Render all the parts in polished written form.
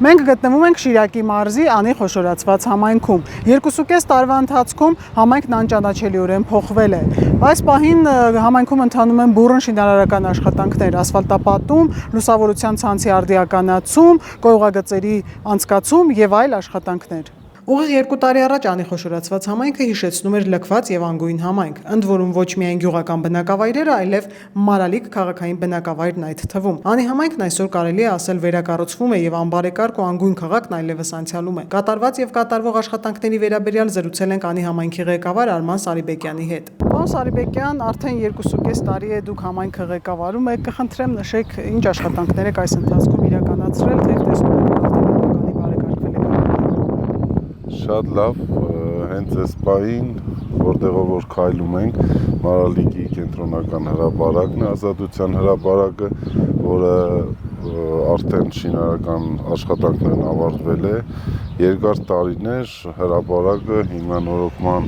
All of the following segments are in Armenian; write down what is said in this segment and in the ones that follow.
Մենք գտնվում ենք Շիրակի մարզի Անի խոշորացված համայնքում։ 2.5 տարվա ընթացքում համայնքն անճանաչելիորեն փոխվել է։ Այս պահին համայնքում ընթանում են բուռն շինարարական աշխատանքներ, ասֆալտապատում, լուսավորության ցանցի արդիականացում, կոյուղագծերի անցկացում եւ այլ աշխատանքներ։ Ուղիղ 2 տարի առաջ Անի խոշորացված համայնքը հիշեցնում էր լքված եւ անգույն համայնք, ընդ որում ոչ միայն գյուղական բնակավայրերը, այլև մարալիկ քաղաքային բնակավայրն այդ թվում։ Անի համայնքն այսօր կարելի է ասել վերակառուցվում է եւ անբարեկարգ ու անգույն քաղաքն այլևս անցյալում է։ Կատարված եւ կատարվող աշխատանքների վերաբերյալ զրուցել ենք Անի համայնքի ղեկավար Արման Սարիբեկյանի հետ։ Պարոն Սարիբեկյան, արդեն 2.5 տարի է դուք համայնքը ղեկավարում եք, կխնդրեմ նշեք ինչ աշխատանքներ եք այս ընթացքում իրականացրել, թե տեսնում եք արդեն բարեկարգվել եք։ Շատ լավ, հենց այս պահին, որտեղով որ քայլում ենք, Մարալիկի կենտրոնական հրապարակն է, Ազատության հրապարակը, որը արդեն շինարարական աշխատանքներն ավարտվել է, երկար տարիներ հրապարակը հիմնանորոգման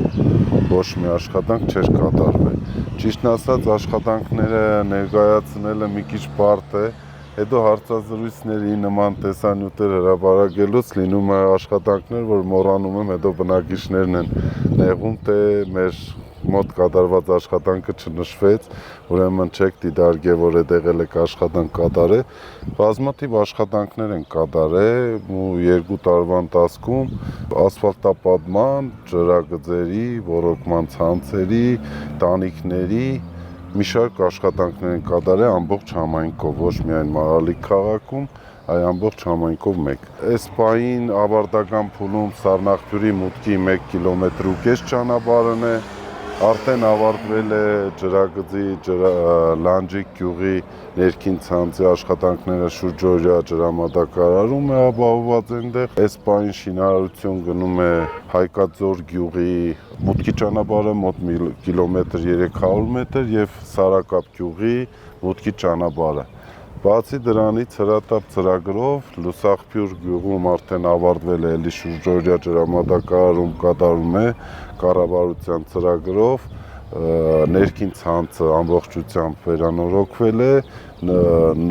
ոչ մի աշխատանք չէր կատարվել։ Ճիշտն ասած, աշխատանքները ներկայացնելը մի քիչ բարդ է, հետո հարցազրույցների նման տեսանյութեր հրապարակելուց լինում է աշխատանքներ, որ մոռանում եմ, հետո բնակիչներն են նեղում, թե մեր մոտ կատարված աշխատանքը չնշվեց, ուրեմն չեք դիտարկե, որ այդտեղ եք աշխատանք կատարել։ Բազմաթիվ աշխատանքներ են կատարել ու 2 տարվա ընթացքում ասֆալտապատման, ջրագծերի, ոռոգման ցանցերի, տանիքների մի շարք աշխատանքներ են կատարել ամբողջ համայնքով, ոչ միայն Մարալիկ քաղաքում, այլ ամբողջ համայնքով մեկ։ Այս պահին ավարտական փուլում Սառնախբյուրի մուտքի 1 կիլոմետր ու կես ճանապարհն է, արդեն ավարտվել է ջրագծի Լանջիկ գյուղի ներքին ցանցի աշխատանքները, շուրջօրյա ջրամատակարարում է ապահովված այնտեղ։ Այս պահին շինարարություն գնում է Հայկաձոր գյուղի մուտքի ճանապարհը մոտ 1 կիլոմետր 300 մետր եւ Սարակապ գյուղի մուտքի ճանապարհը։ Բացի դրանից հրատապ ծրագրով Լուսախբյուր գյուղում արդեն ավարտվել է էլի շուրջօրյա ջրամատակարարում կատարում է կառավարության ծրագրով, ներքին ցանցը ամբողջությամբ վերանորոգվել է,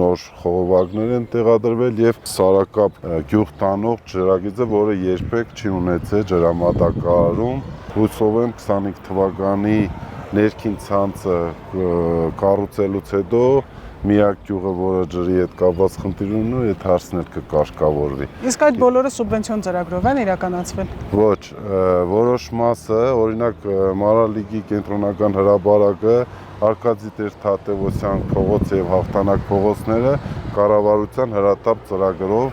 նոր խողովակներ են տեղադրվել եւ Սարակապ գյուղ տանող ջրագիծը, որը երբեք չի ունեցել ջրամատակարարում, հուսով եմ 25 թվականի ներքին ցանցը կառուցելուց հետո միակ գյուղը, որը ջրի հետ կապված խնդիր ունի, այդ հարցն էլ կկարգավորվի։ Իսկ այդ բոլորը սուբվենցիոն ծրագրով են իրականացվել։ Ոչ, որոշ մասը, օրինակ Մարալիկի կենտրոնական հրապարակը, Արկադի Տեր-Թադևոսյան փողոցը եւ Հաղթանակ փողոցները կառավարության հրատապ ծրագրով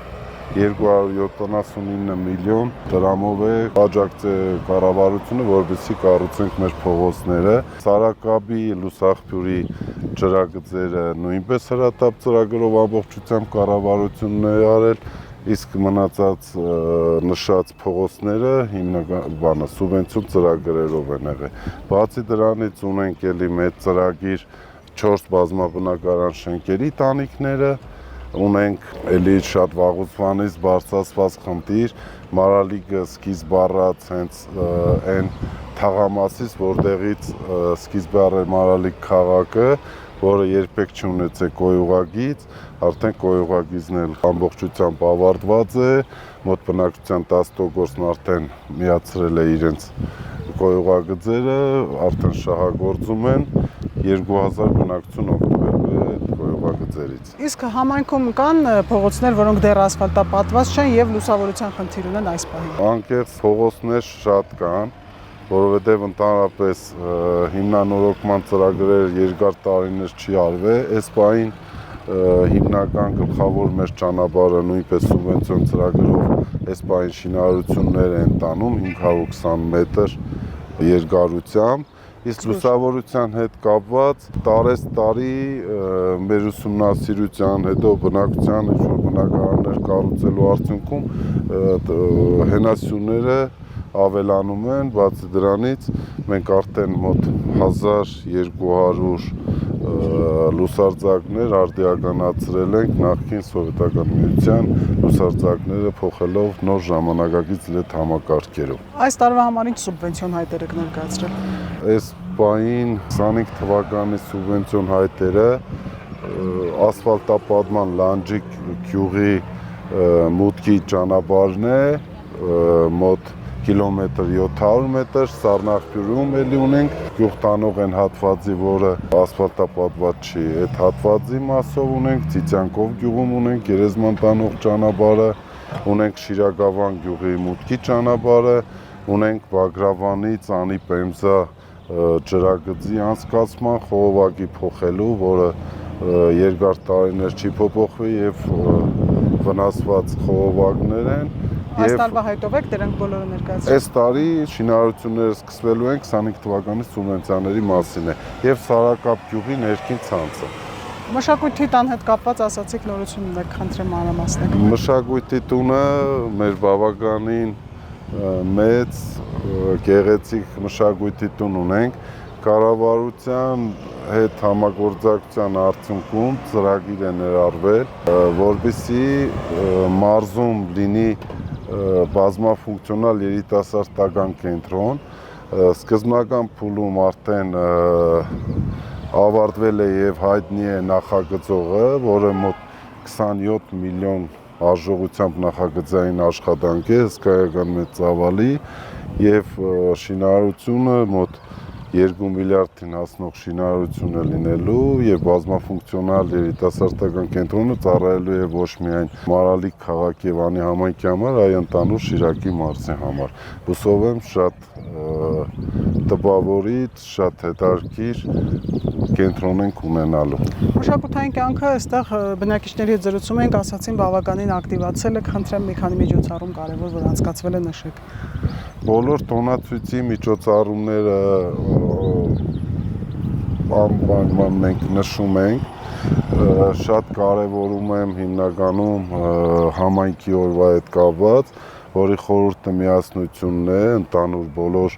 279 միլիոն դրամով է աջակցել կառավարությունը, որպեսզի կառուցենք մեր փողոցները։ Սարակապի, Լուսախբյուրի ջրագծերը նույնպես հրատապ ծրագրով ամբողջությամբ կառավարությունն է արել, իսկ մնացած նշած փողոցները հիմնական սուբվենցիոն ծրագրերով են եղել։ Բացի դրանից ունենք էլի մեծ ծրագիր 4 բազմաբնակարան շենքերի տանիքները, ունենք էլի շատ վաղուց բարձրացված խնդիր, Մարալիկը սկիզբ առած հենց այն թաղամասից, որտեղից սկիզբ առել Մարալիկ քաղաքը, որը երբեք չունեցել կոյուղագիծ, արդեն կոյուղագիծն էլ ամբողջությամբ ավարտված է, մոտ բնակչության 10%-ն արդեն միացրել է իրենց կոյուղագծերը, արդեն շահագործում են, 2000 բնակչություն օգտվել է կոյուղագծերից։ Իսկ համայնքում կան փողոցներ, որոնք դեռ ասֆալտապատված չեն եւ լուսավորության խնդիր ունեն այս պահին։ Անկեղծ փողոցներ շատ կան, որովհետև ընդհանրապես հիմնանորոգման ծրագրեր երկար տարիներ չի արվել, այս պահին հիմնական գլխավոր մեր ճանապարհը նույնպես սուբվենցիոն ծրագրով այս պահին շինարարություններ են տանում 520 մետր երկարությամբ, իսկ լուսավորության հետ կապված տարեստարի մեր ուսումնասիրության հետո բնակության ինչ-որ բնակարաններ կառուցելու արդյունքում հենասյուները ավելանում են, բացի դրանից մենք արդեն մոտ 1200 լուսարձակներ արդիականացրել ենք նախկին Սովետական Միության լուսարձակները փոխելով նոր ժամանակակից LED համակարգերով։ Այս տարվա համար ինչ սուբվենցիոն հայտեր եք ներկայացրել։ Այս պահին 25 թվականի սուբվենցիոն հայտերը ասֆալտապատման Լանջիկ գյուղի մուտքի ճանապարհն է, մոտ կիլոմետր 700 մետր, Սառնախբյուրում էլի ունենք, գյուղ տանող են հատվածի, որը ասֆալտապատված չի, այդ հատվածի մասով ունենք, Ծիծյանկով գյուղում ունենք, Գերեզման տանող ճանապարհը, ունենք Շիրակավան գյուղի մուտքի ճանապարհը, ունենք Բագրավանից Անի Պեմզա ջրագծի անցկացման խողովակի փոխելու, որը երկար տարիներ չի փոփոխվի եւ վնասված խողովակներ են։ Այս տարվա հայտով եք դրանք բոլորը ներկայացրել։ Այս տարի շինարարությունները սկսվելու են 25 թվականի սուբվենցիաների մասին է եւ Սարակապ գյուղի ներքին ցանցը։ Մշակույթի տան հետ կապված ասացիք նորություն ունեք, խնդրեմ մանրամասնեք։ Մշակույթի տունը մեր բավականին մեծ գեղեցիկ մշակույթի տուն ունենք։ Կառավարության հետ համագործակցության արդյունքում ծրագիր է ներառվել, որպեսզի մարզում լինի բազմաֆունկցիոնալ երիտասարդական կենտրոն, սկզբնական փուլում արդեն ավարտվել է եւ հայտնի է նախագծողը, որը մոտ 27 միլիոն արժողությամբ նախագծային աշխատանք է, հսկայական մեծ ծավալի եւ շինարարությունը մոտ 2 միլիարդին հասնող շինարարություն է լինելու եւ բազմաֆունկցիոնալ երիտասարդական կենտրոնը ծառայելու է ոչ միայն Մարալիկ քաղաքի եւ Անի համայնքի համար, այլ ընդհանուր Շիրակի մարզի համար։ Հուսով եմ շատ տպավորիչ, շատ հետաքրքիր կենտրոն ենք ունենալու։ Մշակութային կյանքը այստեղ բնակիչների հետ զրուցում ենք, ասացին բավականին ակտիվացել եք, խնդրեմ մի քանի միջոցառում կարևոր որ անցկացվել է նշեք։ Բոլոր տոնացույցի միջոցառումները անպայման մենք նշում ենք, շատ կարևորում եմ հիմնականում համայնքի օրվա հետ կապված, որի խորհուրդը միասնությունն է, ընդհանուր բոլոր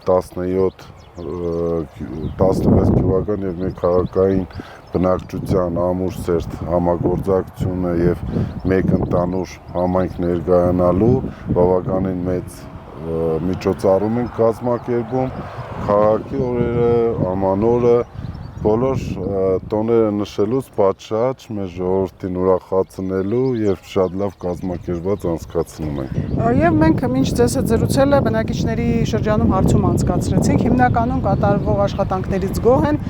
16 գյուղական եւ մեկ քաղաքային բնակչության ամուր սերտ համագործակցությունը եւ մեկ ընդհանուր համայնք ներկայանալու բավականին մեծ միջոցառում ենք կազմակերպում, քաղաքի օրերը, ամանորը, բոլոր տոները նշելուց պատշաճ մեր ժողովրդին ուրախացնելու եւ շատ լավ կազմակերպված անցկացնում ենք։ Եվ մենք մինչ ձեզ հետ զրուցել է բնակիչների շրջանում հարցում անցկացրեցինք, հիմնականում կատարվող աշխատանքներից գոհ են,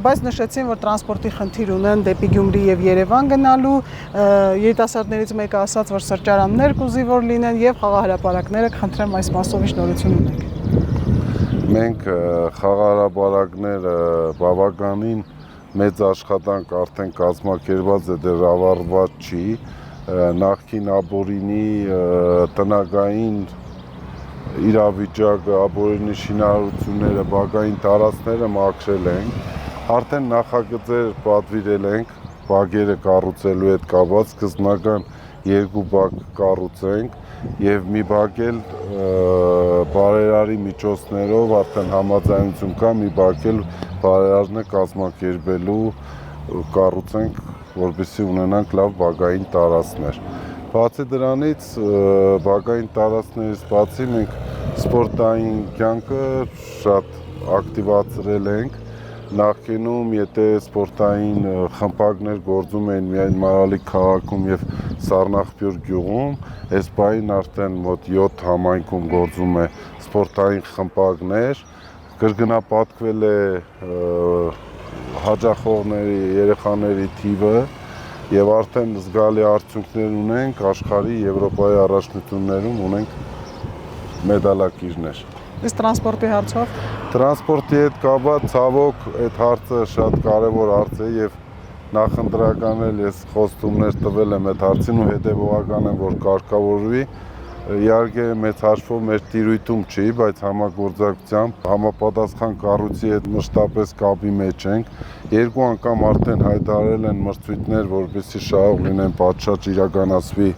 բայց նշեցին, որ տրանսպորտի խնդիր ունեն դեպի Գյումրի եւ Երևան գնալու, երիտասարդներից մեկը ասաց, որ սրճարաններ կուզի որ լինեն եւ խաղահրապարակները, խնդրեմ այս մասով ինչ նորություն ունեք։ Մենք խաղահրապարակները բավականին մեծ աշխատանք արդեն կազմակերպված է, դեռ ավարտված չի, նախկին Աբորինի տնական իրավիճակը, Աբորինի շինարարությունները, բակային տարածքները մաքրել ենք, արդեն նախագծեր պատվիրել ենք, բակերը կառուցելու հետ կապված, սկզբնական 2 բակ կառուցենք եւ մի բակ էլ բարերարի միջոցներով արդեն համաձայնություն կա, մի բակ էլ բարերարն է կազմակերպելու կառուցենք, որպեսզի ունենանք լավ բակային տարածքներ։ Բացի դրանից, բակային տարածքներից բացի մենք սպորտային կյանքը շատ ակտիվացրել ենք։ Նախկինում, եթե սպորտային խմբակներ գործում էին միայն Մարալիկ քաղաքում եւ Սառնախբյուր գյուղում, այս պահին արդեն մոտ 7 համայնքում գործում է սպորտային խմբակներ, կրկնապատկվել է հաճախողների երեխաների թիվը եւ արդեն զգալի արդյունքներ ունենք աշխարհի Եվրոպայի առաջնություններում ունենք մեդալակիրներ։ Իսկ տրանսպորտի հարցով Տրանսպորտի հետ կապված ցավոք այդ հարցը շատ կարևոր հարց է եւ նախընտրական էլ ես խոստումներ տվել եմ այդ հարցին ու հետեւողական եմ որ կարգավորվի իհարկե մեծ հաշվով մեր տիրույթում չի, բայց համագործակցությամբ համապատասխան կառույցի հետ մշտապես կապի մեջ ենք։ 2 անգամ արդեն հայտարարել են մրցույթներ, որպեսզի շահող լինեն պատշաճ իրականացվի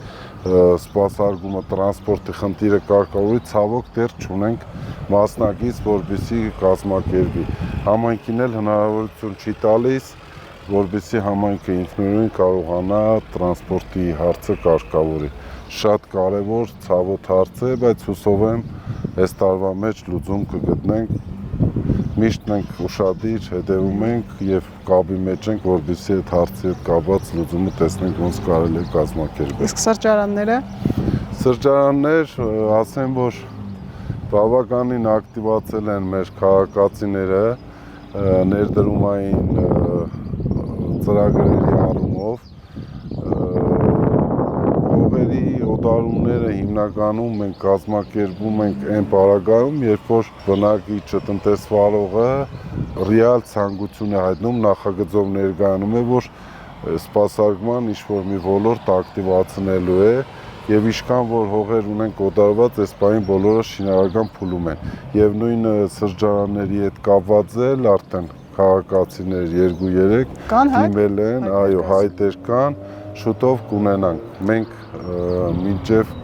սպասարկումը տրանսպորտի խնդիրը կարգավորի, ցավոք դեռ չունենք մասնակից, որպեսզի կազմակերպի։ Համայնքին էլ հնարավորություն չի տալիս, որպեսզի համայնքը ինքնուրույն կարողանա տրանսպորտի հարցը կարգավորի։ Շատ կարևոր ցավոտ հարց է, բայց հուսով եմ այս տարվա մեջ լուծում կգտնենք։ միշտ մենք ուշադիր հետևում ենք եւ կապի մեջ ենք, որպեսզի այդ հարցի հետ կապված լուծումը տեսնենք ոնց կարելի է կազմակերպել։ Իսկ սրճարանները Սրճարաններ, ասեմ, որ բավականին ակտիվացել են մեր քաղաքացիները ներդրումային ծրագրերի առումով, հողերի օտարումները հիմնականում մենք կազմակերպում ենք այն պարագայում, երբ որ բնակիչը տնտեսվարողը ռեալ ցանկություն է հայտնում, նախագծով ներկայանում է, որ սպասարկման ինչ-որ մի ոլորտ ակտիվացնելու է եւ ինչքան որ հողեր ունենք օտարված, այս պահին բոլորը շինարարական փուլում են եւ նույն սրճարանների հետ կապված էլ արդեն քաղաքացիներ 2-3 դիմել են, այո, հայտեր կան, շուտով կունենանք։ Մենք մինչև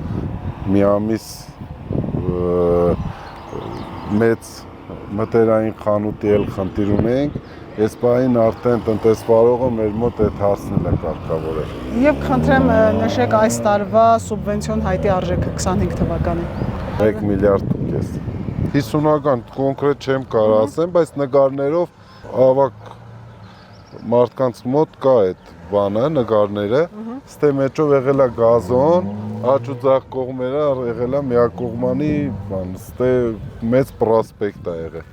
մի ամիս մեծ մտերային խանութի էլ խնդիր ունենք, այս պահին արդեն տնտեսվարողը մեր մոտ այդ հարցն է կարգավորել։ Եվ խնդրեմ նշեք այս տարվա սուբվենցիոն հայտի արժեքը 25 թվականին։ 1 միլիարդ ու կես։ 50-ական կոնկրետ չեմ կարող ասեմ, բայց նկարներով ավակ մարդկանց մոտ կա այդ բանը, նկարները, ստե մեջով եղել է գազոն, աջ ու ձախ կողմերը եղել է միակողմանի բան, ստե մեծ պրոսպեկտ է եղել։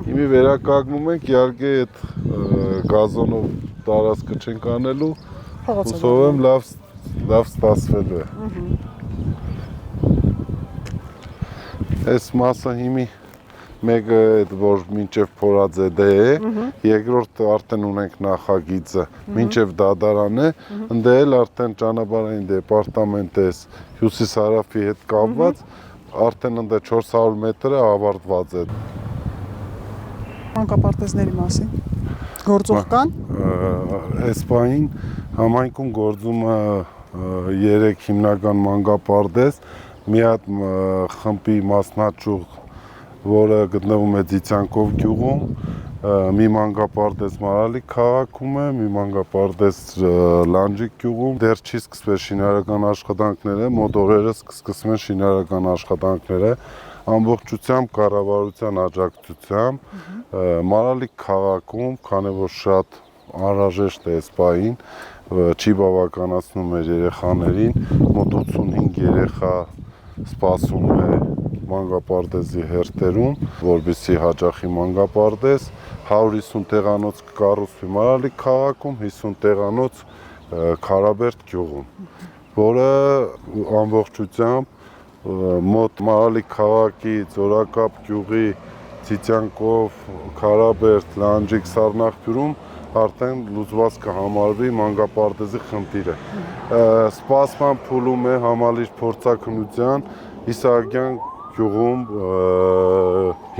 Հիմի վերականգնում ենք, իհարկե այդ գազոնով տարածքը չենք անելու, հուսով եմ լավ ստացվելու է։ Այս մասը հիմի մեկը այդ որ մինչև փորաձեդե է, երկրորդը արդեն ունենք նախագիծը, մինչև դատարան է, ընդ էլ արդեն ճանապարհային դեպարտամենտը հյուսիս-հարավի հետ կապված, արդեն ընդ 400 մետրը ավարտված է։ Մանկապարտեզների մասին գործող կան։ Այս պահին համայնքում գործում է 3 հիմնական մանկապարտեզ, մի հատ խմբի մասնաճյուղ, որը գտնվում է Ձիցանկով գյուղում, մի մանկապարտեզ Մարալիկ քաղաքում է, մի մանկապարտեզ Լանջիկ գյուղում, դեռ չի սկսվել շինարարական աշխատանքները, մոտ օրերս կսկսվեն շինարարական աշխատանքները, ամբողջությամբ կառավարության աջակցությամբ Մարալիկ քաղաքում, քանի որ շատ անհրաժեշտ է այս պահին, չի բավականացնում մեր երեխաներին, մոտ 85 երեխա սպասում է մանկապարտեզի հերթերում, որպեսզի հաճախի մանկապարտեզ, 150 տեղանոց կկառուցվի Մարալիկ քաղաքում, 50 տեղանոց Քարաբերդ գյուղում, որը ամբողջությամբ մոտ Մարալիկ քաղաքի Ձորակապ գյուղի Ցիցանկով, Քարաբերդ, Լանջիկ, Սառնախբյուրում արդեն լուծված կհամարվի մանկապարտեզի խնդիրը։ Սպասման փուլում է համալիր փորձաքննության Իսահակյան գյուղում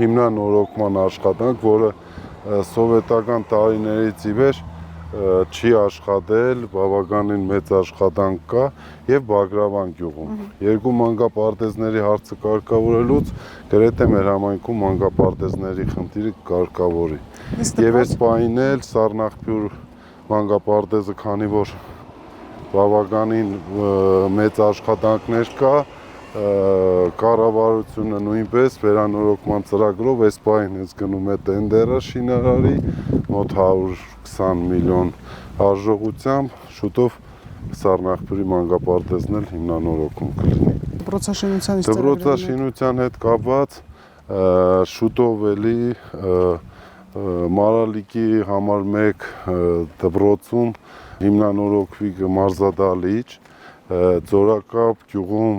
հիմնանորոգման աշխատանք, որը սովետական տարիներից ի վեր չի աշխատել, բավականին մեծ աշխատանք կա եւ Բագրավան գյուղում։ Երկու մանկապարտեզների հարցը կարգավորելուց գրեթե մեր համայնքում մանկապարտեզների խնդիրը կարգավորի։ Եվ այս պահին էլ Սառնախբյուր մանկապարտեզը, քանի որ բավականին մեծ աշխատանքներ կա, կառավարությունը նույնպես վերանորոգման ծրագրով այս պահին հենց գնում է տենդերը շինարարի մոտ 120 միլիոն արժողությամբ, շուտով Սառնախբյուրի մանկապարտեզն էլ հիմնանորոգում կլինի։ Դպրոցաշինության հետ կապված շուտով էլի Մարալիկի համար 1 դպրոցում հիմնանորոգվի մարզադահլիճ, Ձորակապ գյուղում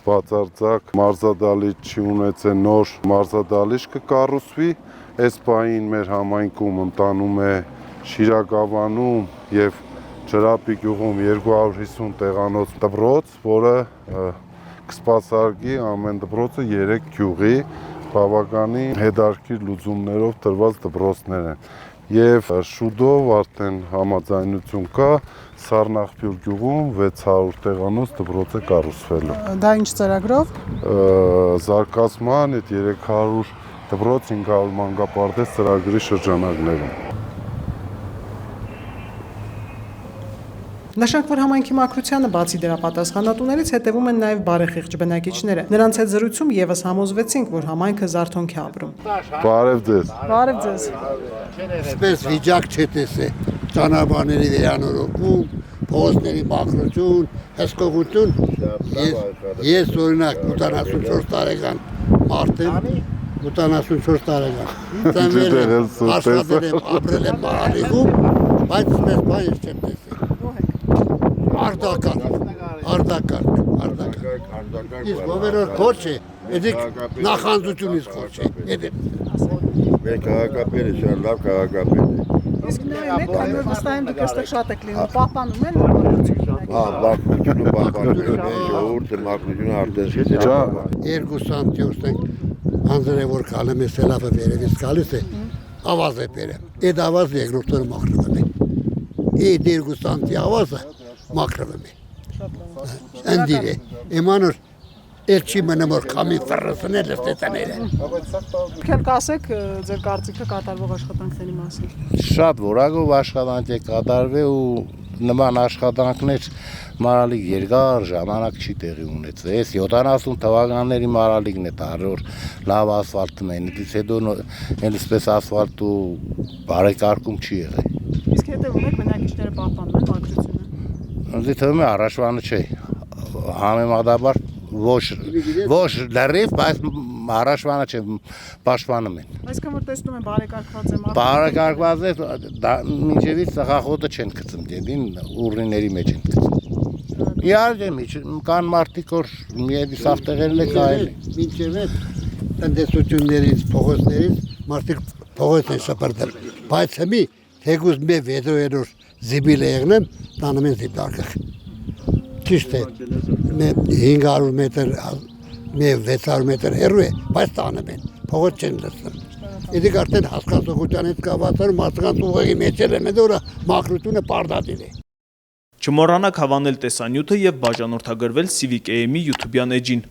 բացարձակ մարզադահլիճ չի ունեցել, նոր մարզադահլիճ կկառուցվի, այս պահին մեր համայնքում ընտանում է Շիրակավանում եւ Ջրապի գյուղում 250 տեղանոց դպրոց, որը կսպասարկի ամեն դպրոցը 3 գյուղի բավականին հետաքրքիր լուծումներով տրված դպրոցներ են։ Եվ շուտով արդեն համաձայնություն կա Սառնախբյուր գյուղում 600 տեղանոց դպրոց է կառուցվելու։ Դա ինչ ծրագրով։ Զարգացման այդ 300 դպրոց 500 մանկապարտեզ ծրագրի շրջանակներում։ Նշենք, որ համայնքի մաքրությանը բացի դրա պատասխանատուներից հետևում են նաև բարեխիղճ բնակիչները։ Նրանց հետ զրույցում եւս համոզվեցինք, որ համայնքը զարթոնք է ապրում։ Բարև ձեզ։ Բարև ձեզ։ Սպես վիճակ չտեսե, ճանապարհների վերանորոգում, փողոցների մաքրություն, հսկողություն։ Ես օրինակ 84 տարեկան մարդ եմ, 84 տարեկան։ Ծնվել եմ, աշխատել եմ, ապրել եմ Մարալիքում, բայց սպես բան ես չեմ տեսել։ Արդակարգ։ Իսկ ովերոր քոչ է, edek նախանձությունից քոչ է։ Մեր քաղաքապետը շատ լավ քաղաքապետ է։ Իսկ նայեք, այո, վստահ եմ դուք այստեղ շատ եք լինում, պահպանում են մաքրությունը։ Մաքրությունը պահպանում է, ժողովուրդը մաքրությունը արդեն 2 սանտիոս ենք անձրե որ կալեմ է սելավը վերևից գալիս է, ավազ է բերեմ։ Այդ ավազը երկրորդ օրը մաքրվում է։ Այդ 2 սանտի ավազը մաքրվում է։ Ընդիր է։ Իմանոր Elçi mənə որ կամի ֆռսն էլ ստեցաները։ Քել կասեք ձեր կարծիքը կատարվող աշխատանքների մասին։ Շատ որակով աշխատանք է կատարվել ու նման աշխատանքներ Մարալիկ երկար ժամանակ չի տեղի ունեցել։ Այս 70 թվականների Մարալիկն է տարօր լավ ասֆալտում են, դից հետո այնպես ասֆալտ ու բարեկարգում չի եղել։ Իսկ հետևում եք բնակիչները պահպանում են մաքրությունը։ Ինձ թվում է առաջվանը չէ։ Համեմատաբար ոչ լրիվ, բայց առաջվանը չէ պաշտպանում են։ Այսինքն որ տեսնում են բարեկարգված է մաքրությունը։ Բարեկարգված է, մինչևից ծխախոտը չեն գցում, դին ուռիների մեջ են գցում։ Իհարկե, կան մարդիկ, որ միեդի սաղ տեղերն է կայել։ Մինչև այդ տնտեսություններից, փողոցներից մարդիկ փողոց են շպրտել։ Բայց հիմի թեկուզ մի վեդրոերոր զիբիլ եղնեմ, տանում են զիբարկղ։ Ճիշտ է, 500 մետր, 600 մետր հեռու է, բայց տանում են, փողոց չեն լսում։ Իդիկ արդեն հասկացողությանից կավացար, մարդկանց ուղեղի մեջ էլ եմ, դորա մաքրությունը պարդատիլ է։ Չմոռանաք հավանել տեսանյութը և բաժանորդագրվել Civic AM-ի YouTube-յան էջին։